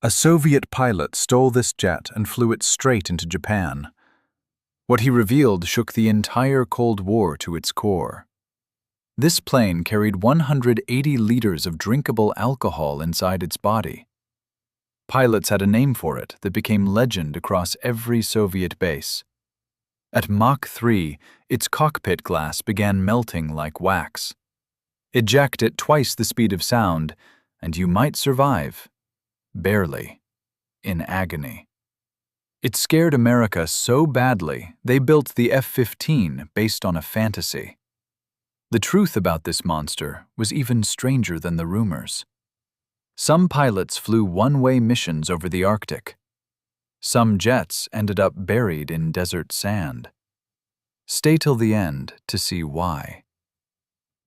A Soviet pilot stole this jet and flew it straight into Japan. What he revealed shook the entire Cold War to its core. This plane carried 180 liters of drinkable alcohol inside its body. Pilots had a name for it that became legend across every Soviet base. At Mach 3, its cockpit glass began melting like wax. Eject at twice the speed of sound, and you might survive. Barely. In agony. It scared America so badly, they built the F-15 based on a fantasy. The truth about this monster was even stranger than the rumors. Some pilots flew one-way missions over the Arctic. Some jets ended up buried in desert sand. Stay till the end to see why.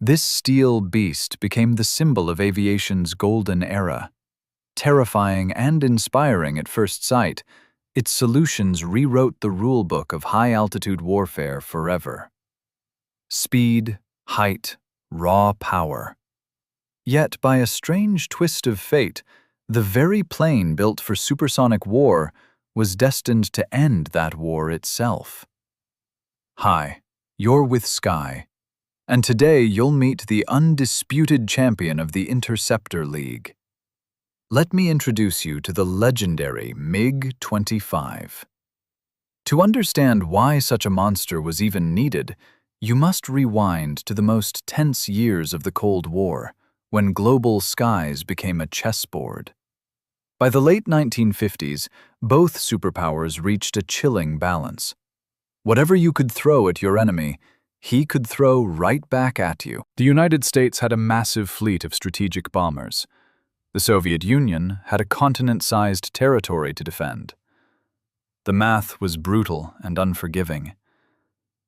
This steel beast became the symbol of aviation's golden era. Terrifying and inspiring at first sight, its solutions rewrote the rulebook of high-altitude warfare forever. Speed, height, raw power. Yet, by a strange twist of fate, the very plane built for supersonic war was destined to end that war itself. Hi, you're with Sky, and today you'll meet the undisputed champion of the Interceptor League. Let me introduce you to the legendary MiG-25. To understand why such a monster was even needed, you must rewind to the most tense years of the Cold War, when global skies became a chessboard. By the late 1950s, both superpowers reached a chilling balance. Whatever you could throw at your enemy, he could throw right back at you. The United States had a massive fleet of strategic bombers. The Soviet Union had a continent-sized territory to defend. The math was brutal and unforgiving.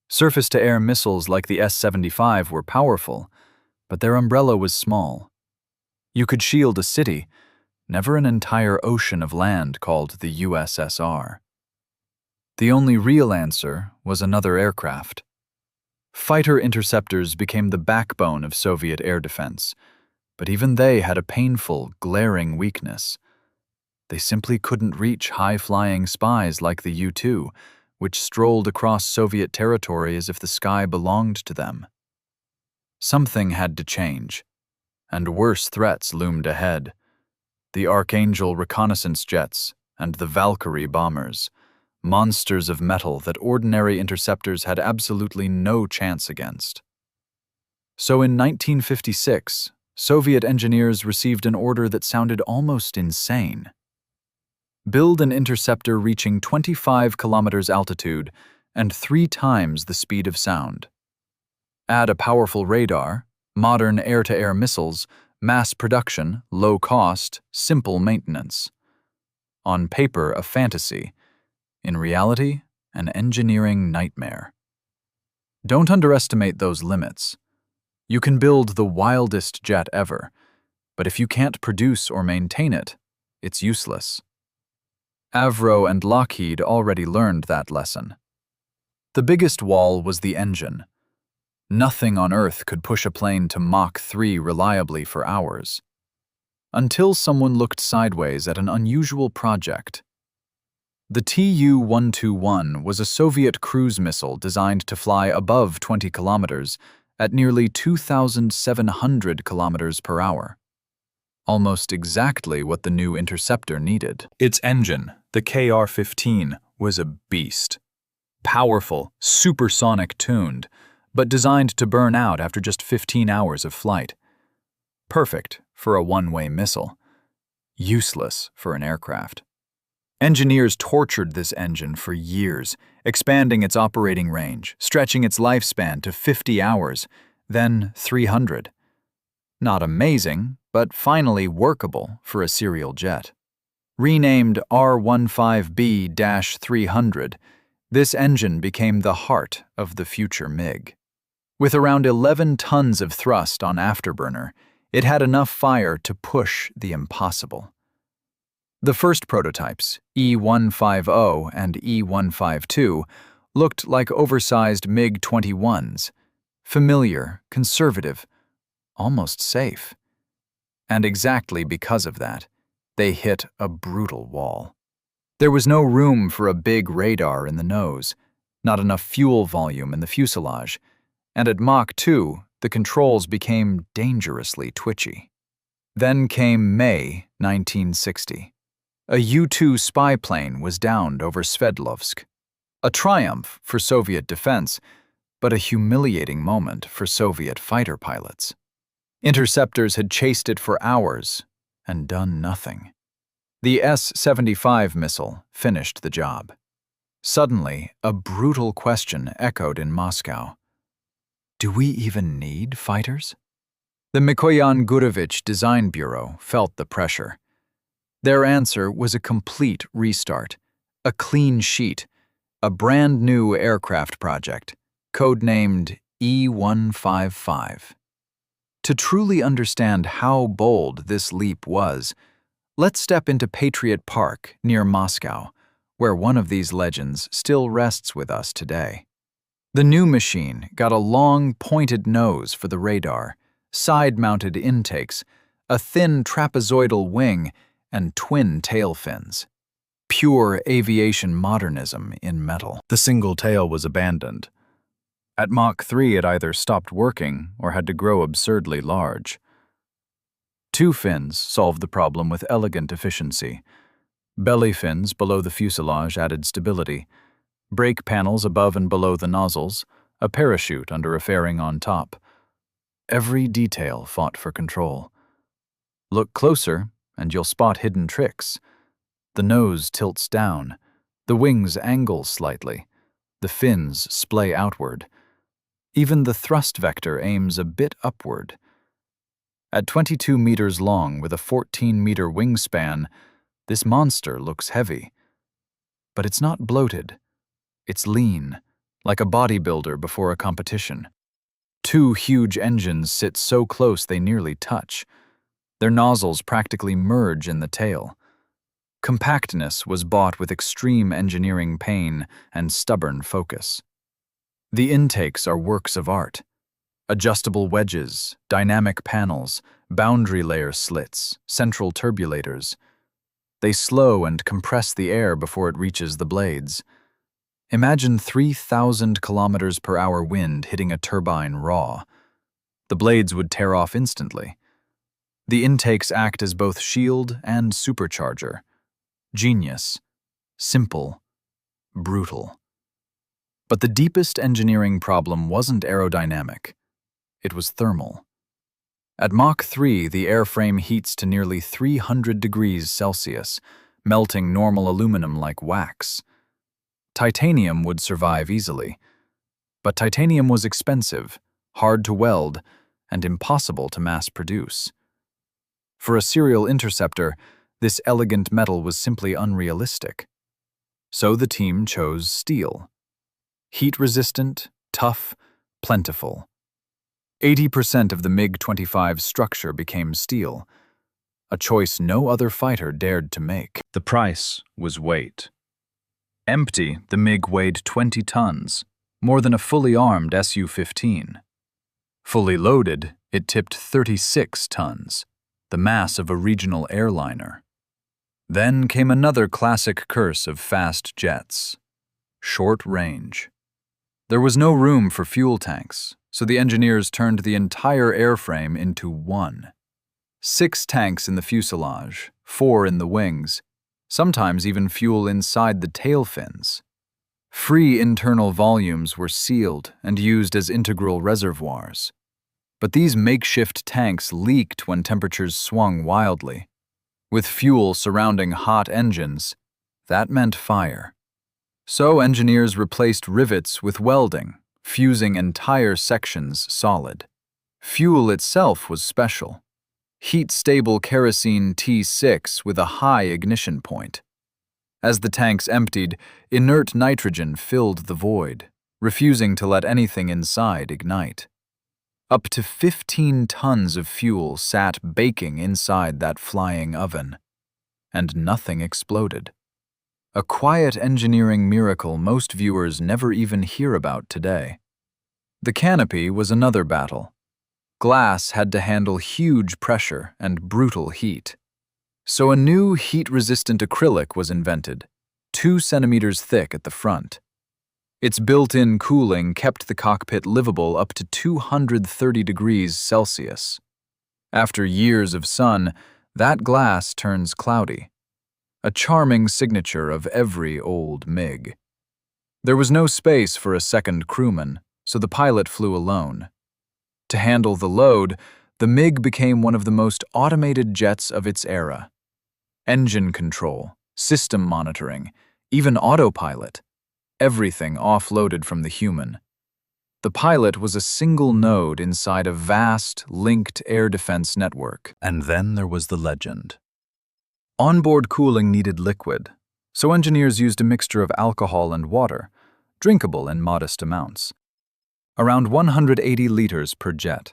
Surface-to-air missiles like the S-75 were powerful, but their umbrella was small. You could shield a city, never an entire ocean of land called the USSR. The only real answer was another aircraft. Fighter interceptors became the backbone of Soviet air defense, but even they had a painful, glaring weakness. They simply couldn't reach high-flying spies like the U-2, which strolled across Soviet territory as if the sky belonged to them. Something had to change, and worse threats loomed ahead. The Archangel reconnaissance jets and the Valkyrie bombers, monsters of metal that ordinary interceptors had absolutely no chance against. So in 1956, Soviet engineers received an order that sounded almost insane. Build an interceptor reaching 25 kilometers altitude and 3 times the speed of sound. Add a powerful radar, modern air-to-air missiles, mass production, low cost, simple maintenance. On paper, a fantasy. In reality, an engineering nightmare. Don't underestimate those limits. You can build the wildest jet ever, but if you can't produce or maintain it, it's useless. Avro and Lockheed already learned that lesson. The biggest wall was the engine. Nothing on Earth could push a plane to Mach 3 reliably for hours. Until someone looked sideways at an unusual project. The Tu-121 was a Soviet cruise missile designed to fly above 20 kilometers at nearly 2,700 kilometers per hour. Almost exactly what the new interceptor needed. Its engine, the KR-15, was a beast. Powerful, supersonic tuned, but designed to burn out after just 15 hours of flight. Perfect for a one-way missile. Useless for an aircraft. Engineers tortured this engine for years, expanding its operating range, stretching its lifespan to 50 hours, then 300. Not amazing, but finally workable for a serial jet. Renamed R-15B-300, this engine became the heart of the future MiG. With around 11 tons of thrust on afterburner, it had enough fire to push the impossible. The first prototypes, E-150 and E-152, looked like oversized MiG-21s, familiar, conservative, almost safe. And exactly because of that, they hit a brutal wall. There was no room for a big radar in the nose, not enough fuel volume in the fuselage, and at Mach 2, the controls became dangerously twitchy. Then came May 1960. A U-2 spy plane was downed over Sverdlovsk. A triumph for Soviet defense, but a humiliating moment for Soviet fighter pilots. Interceptors had chased it for hours and done nothing. The S-75 missile finished the job. Suddenly, a brutal question echoed in Moscow. Do we even need fighters? The Mikoyan Gurevich Design Bureau felt the pressure. Their answer was a complete restart, a clean sheet, a brand new aircraft project, codenamed E-155. To truly understand how bold this leap was, let's step into Patriot Park near Moscow, where one of these legends still rests with us today. The new machine got a long, pointed nose for the radar, side-mounted intakes, a thin trapezoidal wing, and twin tail fins. Pure aviation modernism in metal. The single tail was abandoned. At Mach 3, it either stopped working or had to grow absurdly large. Two fins solved the problem with elegant efficiency. Belly fins below the fuselage added stability, brake panels above and below the nozzles, a parachute under a fairing on top. Every detail fought for control. Look closer, and you'll spot hidden tricks. The nose tilts down, the wings angle slightly, the fins splay outward. Even the thrust vector aims a bit upward. At 22 meters long with a 14-meter wingspan, this monster looks heavy. But it's not bloated. It's lean, like a bodybuilder before a competition. Two huge engines sit so close they nearly touch. Their nozzles practically merge in the tail. Compactness was bought with extreme engineering pain and stubborn focus. The intakes are works of art. Adjustable wedges, dynamic panels, boundary layer slits, central turbulators. They slow and compress the air before it reaches the blades. Imagine 3,000 kilometers per hour wind hitting a turbine raw. The blades would tear off instantly. The intakes act as both shield and supercharger. Genius, simple, brutal. But the deepest engineering problem wasn't aerodynamic. It was thermal. At Mach 3, the airframe heats to nearly 300 degrees Celsius, melting normal aluminum like wax. Titanium would survive easily. But titanium was expensive, hard to weld, and impossible to mass produce. For a serial interceptor, this elegant metal was simply unrealistic. So the team chose steel. Heat-resistant, tough, plentiful. 80% of the MiG-25's structure became steel, a choice no other fighter dared to make. The price was weight. Empty, the MiG weighed 20 tons, more than a fully armed Su-15. Fully loaded, it tipped 36 tons, the mass of a regional airliner. Then came another classic curse of fast jets: short range. There was no room for fuel tanks, so the engineers turned the entire airframe into one. 6 tanks in the fuselage, 4 in the wings, sometimes even fuel inside the tail fins. Free internal volumes were sealed and used as integral reservoirs. But these makeshift tanks leaked when temperatures swung wildly. With fuel surrounding hot engines, that meant fire. So engineers replaced rivets with welding, fusing entire sections solid. Fuel itself was special. Heat-stable kerosene T6 with a high ignition point. As the tanks emptied, inert nitrogen filled the void, refusing to let anything inside ignite. Up to 15 tons of fuel sat baking inside that flying oven, and nothing exploded. A quiet engineering miracle most viewers never even hear about today. The canopy was another battle. Glass had to handle huge pressure and brutal heat. So a new heat-resistant acrylic was invented, 2 centimeters thick at the front. Its built-in cooling kept the cockpit livable up to 230 degrees Celsius. After years of sun, that glass turns cloudy, a charming signature of every old MiG. There was no space for a second crewman, so the pilot flew alone. To handle the load, the MiG became one of the most automated jets of its era. Engine control, system monitoring, even autopilot, everything offloaded from the human. The pilot was a single node inside a vast, linked air defense network. And then there was the legend. Onboard cooling needed liquid, so engineers used a mixture of alcohol and water, drinkable in modest amounts. Around 180 liters per jet.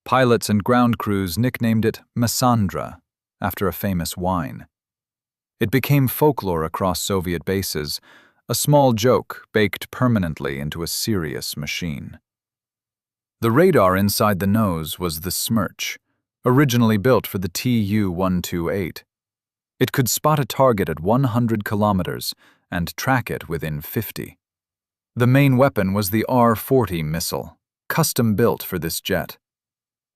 Pilots and ground crews nicknamed it Massandra, after a famous wine. It became folklore across Soviet bases, a small joke baked permanently into a serious machine. The radar inside the nose was the Smerch, originally built for the Tu-128. It could spot a target at 100 kilometers and track it within 50. The main weapon was the R-40 missile, custom-built for this jet.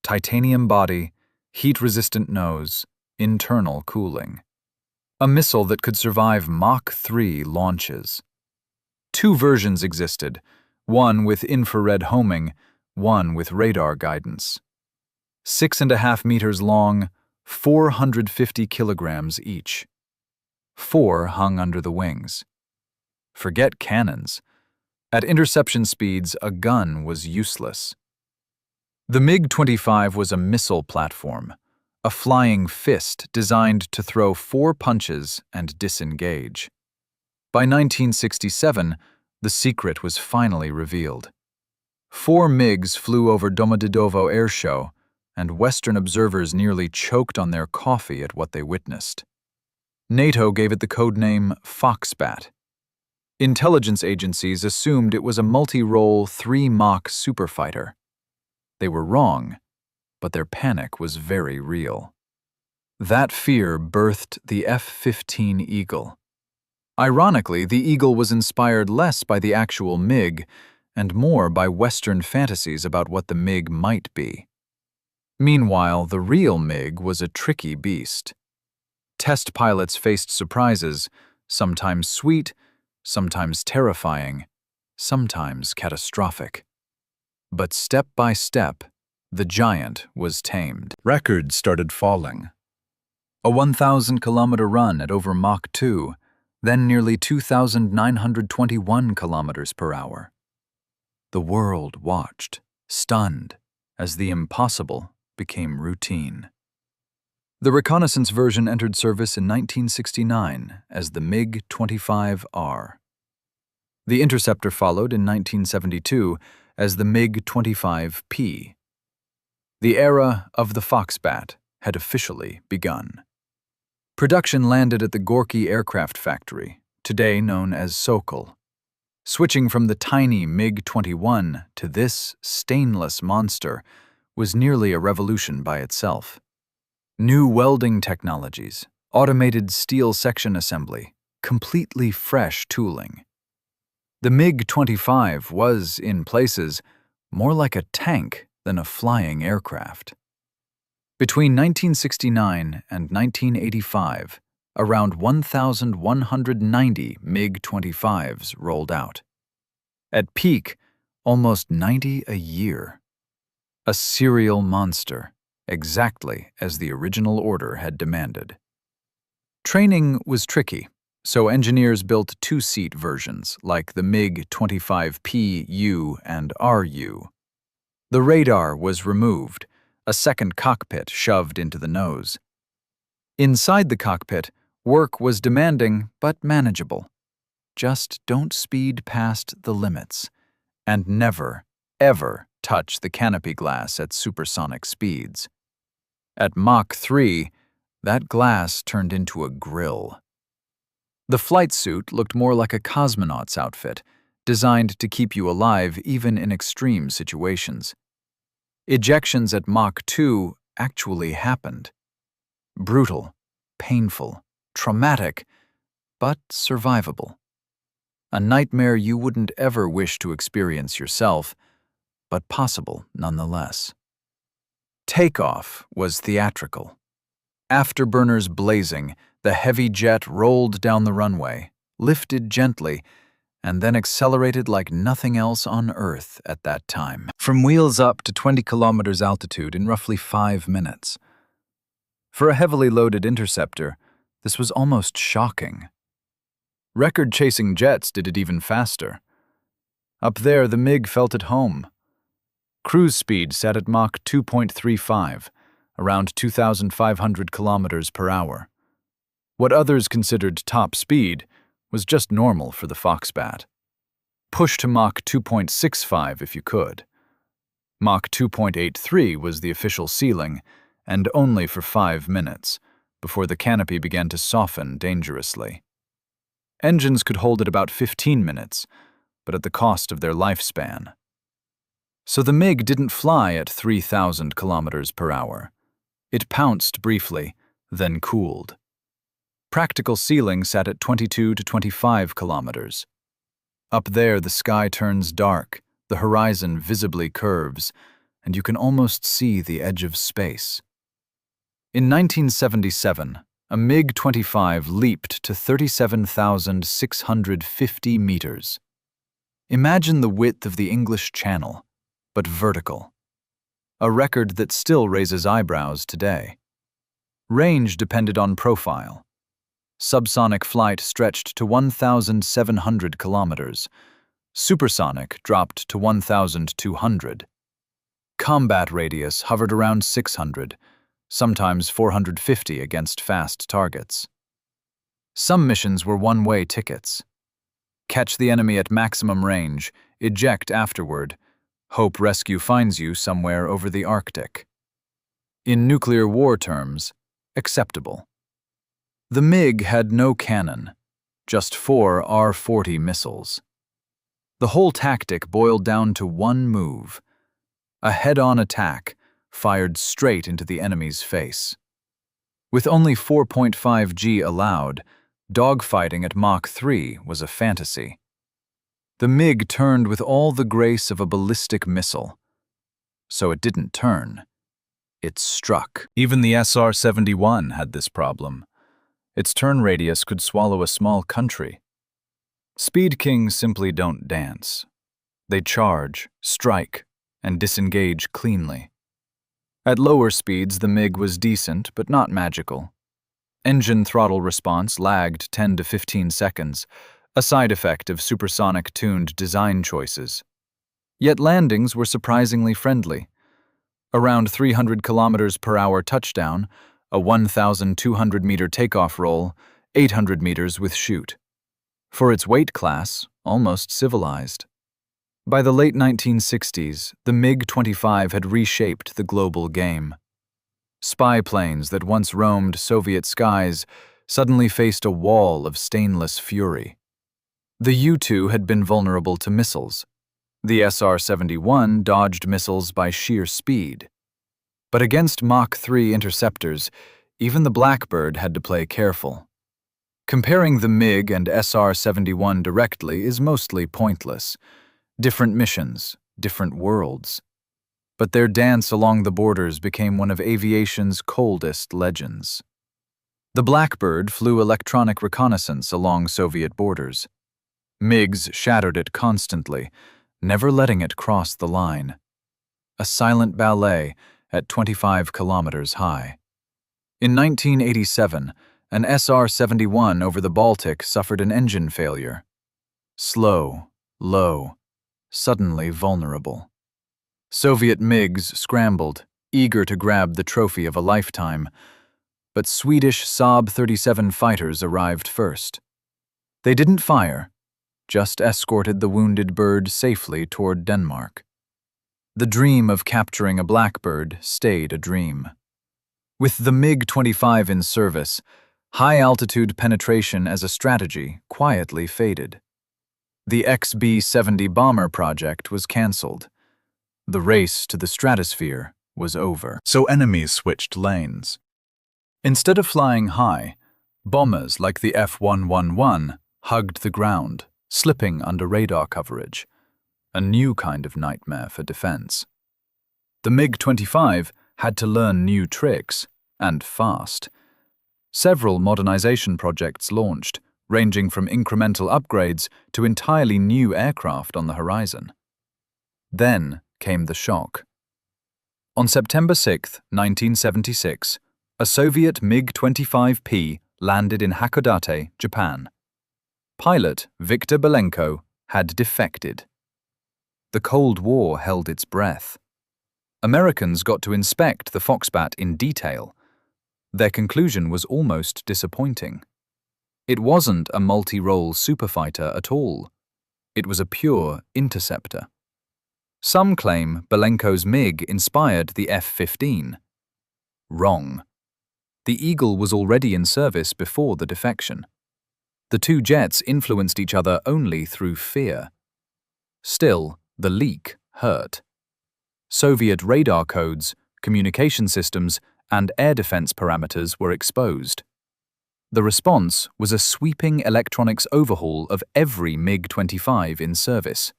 Titanium body, heat-resistant nose, internal cooling. A missile that could survive Mach 3 launches. 2 versions existed, one with infrared homing, one with radar guidance. 6.5 meters long, 450 kilograms each. 4 hung under the wings. Forget cannons. At interception speeds, a gun was useless. The MiG-25 was a missile platform, a flying fist designed to throw 4 punches and disengage. By 1967, the secret was finally revealed. 4 MiGs flew over Domodedovo airshow, and Western observers nearly choked on their coffee at what they witnessed. NATO gave it the codename Foxbat. Intelligence agencies assumed it was a multi-role 3 Mach superfighter. They were wrong, but their panic was very real. That fear birthed the F-15 Eagle. Ironically, the Eagle was inspired less by the actual MiG and more by Western fantasies about what the MiG might be. Meanwhile, the real MiG was a tricky beast. Test pilots faced surprises, sometimes sweet, sometimes terrifying, sometimes catastrophic. But step by step, the giant was tamed. Records started falling. A 1,000-kilometer run at over Mach 2, then nearly 2,921 kilometers per hour. The world watched, stunned, as the impossible became routine. The reconnaissance version entered service in 1969 as the MiG-25R. The Interceptor followed in 1972 as the MiG-25P. The era of the Foxbat had officially begun. Production landed at the Gorky Aircraft Factory, today known as Sokol. Switching from the tiny MiG-21 to this stainless monster was nearly a revolution by itself. New welding technologies, automated steel section assembly, completely fresh tooling. The MiG-25 was, in places, more like a tank than a flying aircraft. Between 1969 and 1985, around 1,190 MiG-25s rolled out. At peak, almost 90 a year. A serial monster, exactly as the original order had demanded. Training was tricky, so engineers built 2-seat versions like the MiG-25P-U and RU. The radar was removed, a second cockpit shoved into the nose. Inside the cockpit, work was demanding but manageable. Just don't speed past the limits, and never, ever touch the canopy glass at supersonic speeds. At Mach 3, that glass turned into a grill. The flight suit looked more like a cosmonaut's outfit, designed to keep you alive even in extreme situations. Ejections at Mach 2 actually happened. Brutal, painful, traumatic, but survivable. A nightmare you wouldn't ever wish to experience yourself, but possible nonetheless. Takeoff was theatrical. Afterburners blazing, the heavy jet rolled down the runway, lifted gently, and then accelerated like nothing else on Earth at that time. From wheels up to 20 kilometers altitude in roughly 5 minutes. For a heavily loaded interceptor, this was almost shocking. Record-chasing jets did it even faster. Up there, the MiG felt at home. Cruise speed sat at Mach 2.35, around 2,500 kilometers per hour. What others considered top speed was just normal for the Foxbat. Push to Mach 2.65 if you could. Mach 2.83 was the official ceiling, and only for 5 minutes, before the canopy began to soften dangerously. Engines could hold it about 15 minutes, but at the cost of their lifespan. So the MiG didn't fly at 3,000 kilometers per hour. It pounced briefly, then cooled. Practical ceiling sat at 22 to 25 kilometers. Up there, the sky turns dark, the horizon visibly curves, and you can almost see the edge of space. In 1977, a MiG-25 leaped to 37,650 meters. Imagine the width of the English Channel, but vertical. A record that still raises eyebrows today. Range depended on profile. Subsonic flight stretched to 1,700 kilometers. Supersonic dropped to 1,200. Combat radius hovered around 600, sometimes 450 against fast targets. Some missions were one-way tickets. Catch the enemy at maximum range, eject afterward, hope rescue finds you somewhere over the Arctic. In nuclear war terms, acceptable. The MiG had no cannon, just 4 R-40 missiles. The whole tactic boiled down to one move: a head-on attack fired straight into the enemy's face. With only 4.5 G allowed, dogfighting at Mach 3 was a fantasy. The MiG turned with all the grace of a ballistic missile. So it didn't turn. It struck. Even the SR-71 had this problem. Its turn radius could swallow a small country. Speed Kings simply don't dance. They charge, strike, and disengage cleanly. At lower speeds, the MiG was decent, but not magical. Engine throttle response lagged 10 to 15 seconds, a side effect of supersonic-tuned design choices. Yet landings were surprisingly friendly. Around 300 kilometers per hour touchdown, a 1,200-meter takeoff roll, 800 meters with chute. For its weight class, almost civilized. By the late 1960s, the MiG-25 had reshaped the global game. Spy planes that once roamed Soviet skies suddenly faced a wall of stainless fury. The U-2 had been vulnerable to missiles. The SR-71 dodged missiles by sheer speed. But against Mach 3 interceptors, even the Blackbird had to play careful. Comparing the MiG and SR-71 directly is mostly pointless. Different missions, different worlds. But their dance along the borders became one of aviation's coldest legends. The Blackbird flew electronic reconnaissance along Soviet borders. MiGs shattered it constantly, never letting it cross the line. A silent ballet at 25 kilometers high. In 1987, an SR-71 over the Baltic suffered an engine failure. Slow, low, suddenly vulnerable. Soviet MiGs scrambled, eager to grab the trophy of a lifetime, but Swedish Saab 37 fighters arrived first. They didn't fire, just escorted the wounded bird safely toward Denmark. The dream of capturing a Blackbird stayed a dream. With the MiG-25 in service, high-altitude penetration as a strategy quietly faded. The XB-70 bomber project was cancelled. The race to the stratosphere was over. So enemies switched lanes. Instead of flying high, bombers like the F-111 hugged the ground, slipping under radar coverage, a new kind of nightmare for defense. The MiG-25 had to learn new tricks, and fast. Several modernization projects launched, ranging from incremental upgrades to entirely new aircraft on the horizon. Then came the shock. On September 6, 1976, a Soviet MiG-25P landed in Hakodate, Japan. Pilot Viktor Belenko had defected. The Cold War held its breath. Americans got to inspect the Foxbat in detail. Their conclusion was almost disappointing. It wasn't a multi-role superfighter at all. It was a pure interceptor. Some claim Belenko's MiG inspired the F-15. Wrong. The Eagle was already in service before the defection. The two jets influenced each other only through fear. Still, the leak hurt. Soviet radar codes, communication systems, and air defense parameters were exposed. The response was a sweeping electronics overhaul of every MiG-25 in service.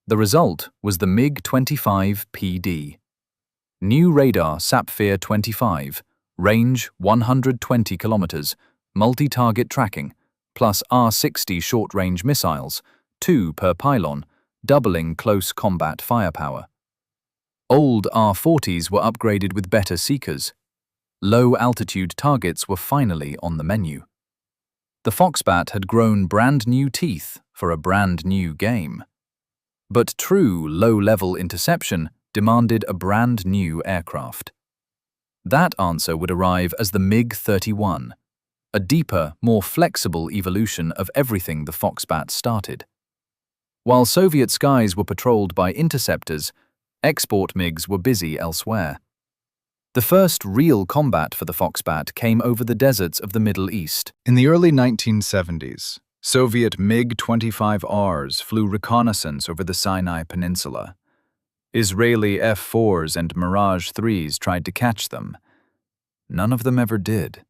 The result was the MiG-25 PD. New radar Sapphire 25, range 120 kilometers, multi-target tracking, plus R-60 short-range missiles, 2 per pylon, doubling close combat firepower. Old R-40s were upgraded with better seekers. Low-altitude targets were finally on the menu. The Foxbat had grown brand-new teeth for a brand-new game. But true low-level interception demanded a brand-new aircraft. That answer would arrive as the MiG-31, a deeper, more flexible evolution of everything the Foxbat started. While Soviet skies were patrolled by interceptors, export MiGs were busy elsewhere. The first real combat for the Foxbat came over the deserts of the Middle East. In the early 1970s, Soviet MiG-25Rs flew reconnaissance over the Sinai Peninsula. Israeli F-4s and Mirage 3s tried to catch them. None of them ever did.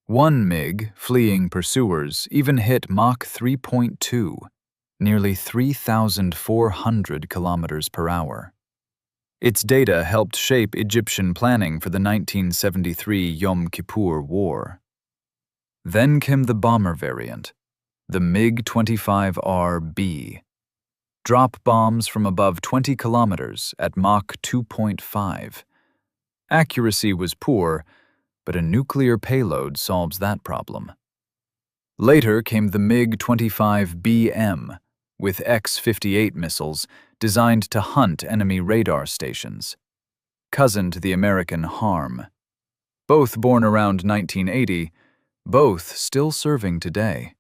One MiG, fleeing pursuers, even hit Mach 3.2, nearly 3,400 kilometers per hour. Its data helped shape Egyptian planning for the 1973 Yom Kippur War. Then came the bomber variant, the MiG-25RB. Drop bombs from above 20 kilometers at Mach 2.5. Accuracy was poor, but a nuclear payload solves that problem. Later came the MiG-25BM, with X-58 missiles designed to hunt enemy radar stations. Cousin to the American HARM. Both born around 1980, both still serving today.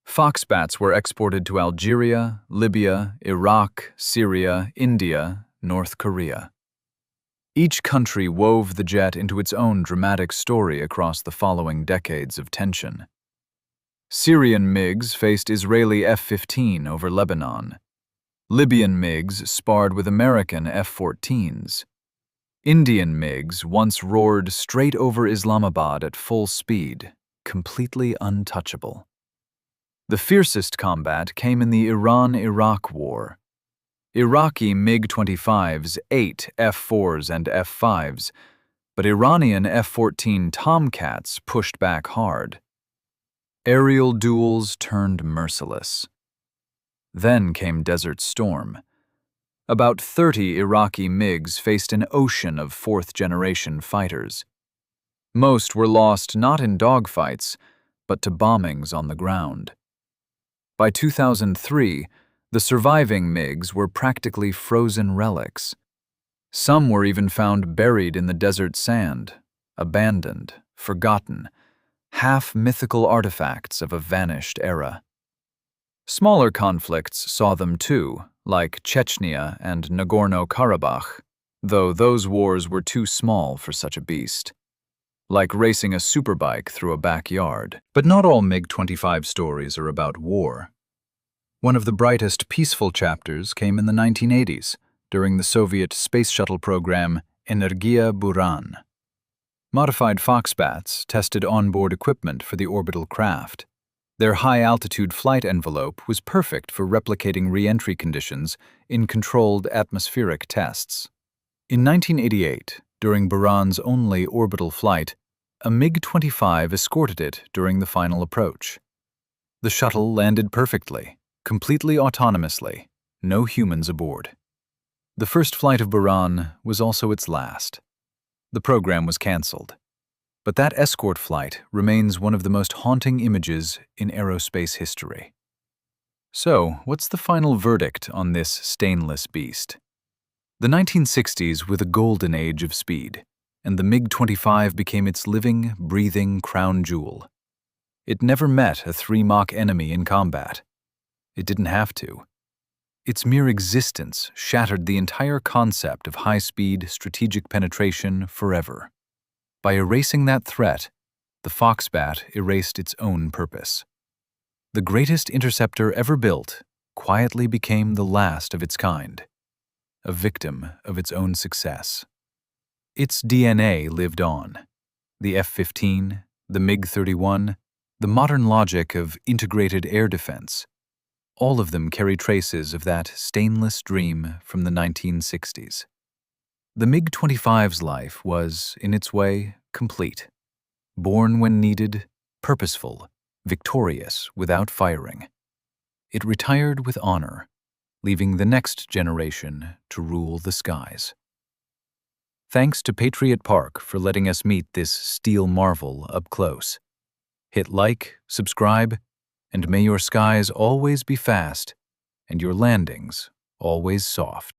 Foxbats were exported to Algeria, Libya, Iraq, Syria, India, North Korea. Each country wove the jet into its own dramatic story across the following decades of tension. Syrian MiGs faced Israeli F-15 over Lebanon. Libyan MiGs sparred with American F-14s. Indian MiGs once roared straight over Islamabad at full speed, completely untouchable. The fiercest combat came in the Iran-Iraq War. Iraqi MiG-25s ate F-4s and F-5s, but Iranian F-14 Tomcats pushed back hard. Aerial duels turned merciless. Then came Desert Storm. About 30 Iraqi MiGs faced an ocean of fourth-generation fighters. Most were lost not in dogfights, but to bombings on the ground. By 2003, the surviving MiGs were practically frozen relics. Some were even found buried in the desert sand, abandoned, forgotten, half-mythical artifacts of a vanished era. Smaller conflicts saw them too, like Chechnya and Nagorno-Karabakh, though those wars were too small for such a beast. Like racing a superbike through a backyard. But not all MiG-25 stories are about war. One of the brightest peaceful chapters came in the 1980s, during the Soviet space shuttle program Energia Buran. Modified Foxbats tested onboard equipment for the orbital craft. Their high-altitude flight envelope was perfect for replicating re-entry conditions in controlled atmospheric tests. In 1988, during Buran's only orbital flight, a MiG-25 escorted it during the final approach. The shuttle landed perfectly, completely autonomously, no humans aboard. The first flight of Buran was also its last. The program was cancelled. But that escort flight remains one of the most haunting images in aerospace history. So, what's the final verdict on this stainless beast? The 1960s were the golden age of speed, and the MiG-25 became its living, breathing crown jewel. It never met a 3 Mach enemy in combat. It didn't have to. Its mere existence shattered the entire concept of high-speed strategic penetration forever. By erasing that threat, the Foxbat erased its own purpose. The greatest interceptor ever built quietly became the last of its kind, a victim of its own success. Its DNA lived on. The F-15, the MiG-31, the modern logic of integrated air defense, all of them carry traces of that stainless dream from the 1960s. The MiG-25's life was, in its way, complete. Born when needed, purposeful, victorious without firing. It retired with honor, leaving the next generation to rule the skies. Thanks to Patriot Park for letting us meet this steel marvel up close. Hit like, subscribe, and may your skies always be fast and your landings always soft.